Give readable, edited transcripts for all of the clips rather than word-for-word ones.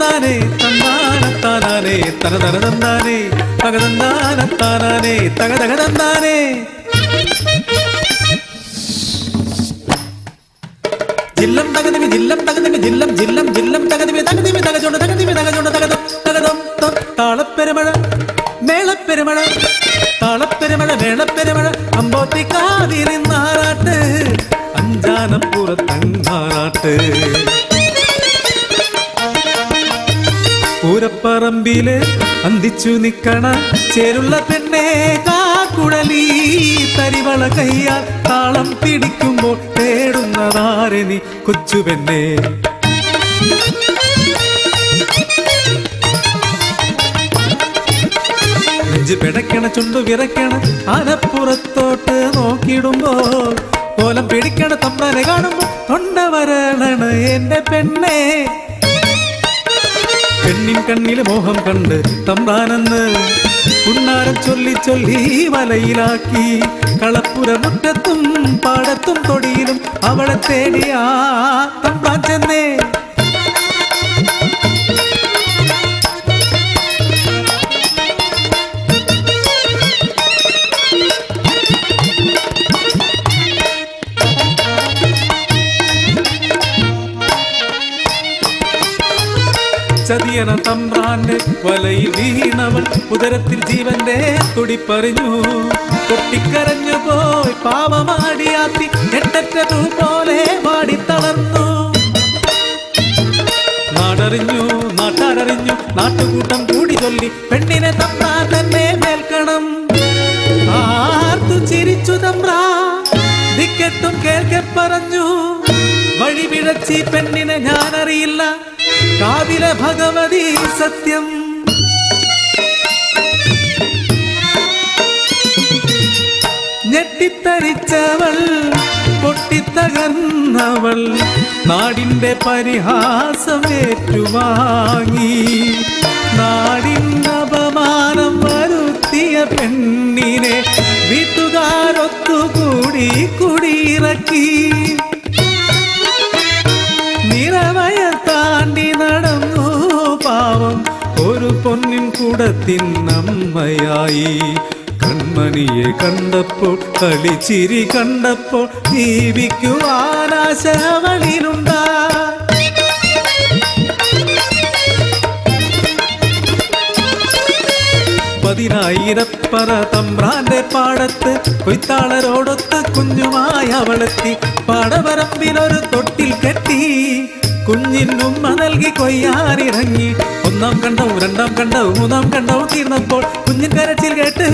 തകതകതന്താനേ തന്താനത്താനാനേ തനതനതന്താനേ തകതന്താനത്താനാനേ തകതകതന്താനേ. ജില്ലം തകതിമി ജില്ലം തകതിമി ജില്ലം ജില്ലം ജില്ലം തകതിമി തകതിമി തകചോണ്ട് തകതിമി തകചോണ്ട് തകതം തകതം താളപ്പെരുമഴ മേളപ്പെരുമഴ താളപ്പെരുമഴ മേളപ്പെരുമഴ അമ്പോത്തിക്കാവിലിന്നാറാട്ട് അഞ്ചാനപ്പുറത്തങ്ങാറാട്ട്. പൂരപ്പറമ്പില് അന്തിച്ചു നിക്കണ ചേരുള്ള പെണ്ണേ കാക്കുഴലി തരിവള കയ്യാൽ താളം പിടിക്കുമ്പോൾ തേടുന്നതാരെ നീ കൊച്ചു പെണ്ണേ. നെഞ്ച് പിടയ്ക്കണ ചുണ്ടു വിറയ്ക്കണ ആനപ്പുറത്തോട്ട് നോക്കിയിടുമ്പോൾ കോലം പിടിക്കണ തമ്പ്രാനെ കാണുമ്പോ തൊണ്ട വരണ എന്റെ പെണ്ണേ. പെണ്ണിൻ കണ്ണില് മോഹം കണ്ട് തമ്പ്രാനെന്ന് പുണ്ണാരം ചൊല്ലി ചൊല്ലി വലയിലാക്കി. കളപ്പുര മുറ്റത്തും പാടത്തും തൊടിയിലും അവളെ തേടിയാ തമ്പ്രാൻ ചെന്നേ. ചതിയന തമ്പ്രാന്റെ വലയിൽ വീണവൾ ഉദരത്തിൽ ജീവന്റെ തുടിപ്പറിഞ്ഞു. പൊട്ടിക്കരഞ്ഞു പോയി പാവമാടിയാത്തി എട്ടറ്റ പൂ പോലെ മാടിത്തളർന്നു. നാടറിഞ്ഞു നാട്ടാരറിഞ്ഞു നാട്ടുകൂട്ടം കൂടി ചൊല്ലി പെണ്ണിനെ തമ്പ്രാൻ തന്നെ മേൽക്കണം. ആർത്തു ചിരിച്ചു തമ്പ്രാൻ ദിക്കെട്ടും കേൾക്കെ പറഞ്ഞു. വഴി പിഴച്ചി പെണ്ണിനെ ഞാനറിയില്ല കാവിലെ ഭഗവതി സത്യം. ഞെട്ടിത്തരിച്ചവൾ പൊട്ടിത്തകർന്നവൾ നാടിന്റെ പരിഹാസം ഏറ്റുവാങ്ങി. നാടിന്റെ അപമാനം വരുത്തിയ പെണ്ണിനെ വീട്ടുകാരൊത്തുകൂടി കുടിയിറക്കി. നിറവയർ താണ്ടി നടന്നു പാവം ഒരു പൊന്നിൻ കൂടത്തിനമ്മയായി. കൺമണിയെ കണ്ടപ്പോൾ കളിച്ചിരി കണ്ടപ്പോൾ ജീവിക്കുവാനാശവളിലുണ്ടാ. പതിനായിരപ്പറ തമ്പ്രാന്റെ പാടത്ത് കൊയ്ത്താളരോടൊത്ത് കുഞ്ഞുമായി അവളെത്തി. പാടവരമ്പിലൊരു തൊട്ടിൽ കെട്ടി കുഞ്ഞിനുമ്മ നൽകി കൊയ്യാനിറങ്ങി. ഒന്നാം കണ്ടവും രണ്ടാം കണ്ടവും മൂന്നാം കണ്ടവും തീർന്നപ്പോൾ കുഞ്ഞിൻ കരച്ചിൽ കേട്ട്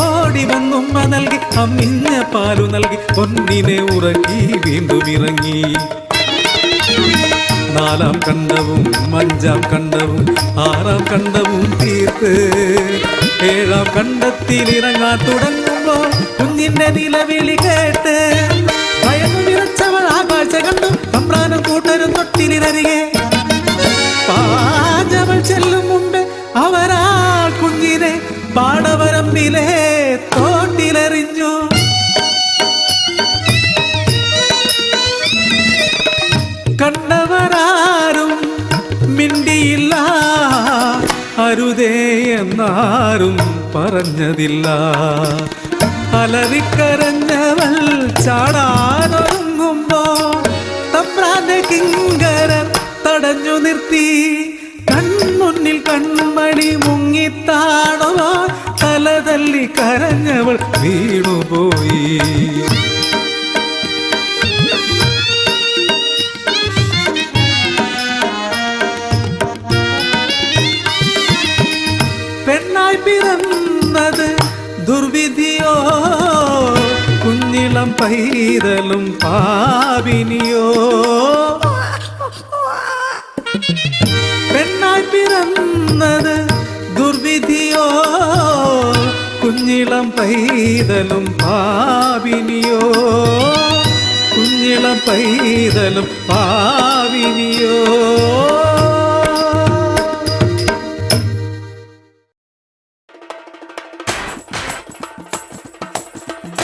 ഓടി വന്നുമ്മ നൽകി അമ്മിഞ്ഞ പാലു നൽകി പൊന്നിനെ ഉറക്കി വീണ്ടും ഇറങ്ങി. നാലാം കണ്ടവും അഞ്ചാം കണ്ടവും ആറാം കണ്ടവും തീർത്ത് ഏഴാം കണ്ടത്തിൽ ഇറങ്ങാൻ തുടങ്ങുമ്പോൾ കുഞ്ഞിന്റെ നിലവിളി കേട്ട് ഭയന്നു വിറച്ചവൾ ആ കാഴ്ച കണ്ടു. തമ്പ്രാനും കൂട്ടരും തൊട്ടിലിനരികെ പാചവൾ ചെല്ലും മുമ്പ് അവരാ കുഞ്ഞിനെ പാടവരമ്പിലെ തോട്ടിലെറിഞ്ഞു. കണ്ടവരാരും മിണ്ടിയില്ല, അരുതേ എന്നാരും പറഞ്ഞതില്ല. അലറിക്കരഞ്ഞവൾ ചാടാനൊരുങ്ങുമ്പോ തമ്പ്രാന്റെ കിങ്കരൻ തടഞ്ഞു നിർത്തി. കൺമുന്നിൽ കൺമണി മുങ്ങിത്താണോ തല തല്ലി കരഞ്ഞവൾ വീണുപോയി. പെണ്ണായി പിറന്നത് ദുർവിധിയോ കുഞ്ഞിളം പൈതലും പാപിനിയോ. പെണ്ണായി പിറന്നത് ദുർവിധിയോ കുഞ്ഞിളം പൈതലും പാപിനിയോ. കുഞ്ഞിളം പൈതലും പാപിനിയോ.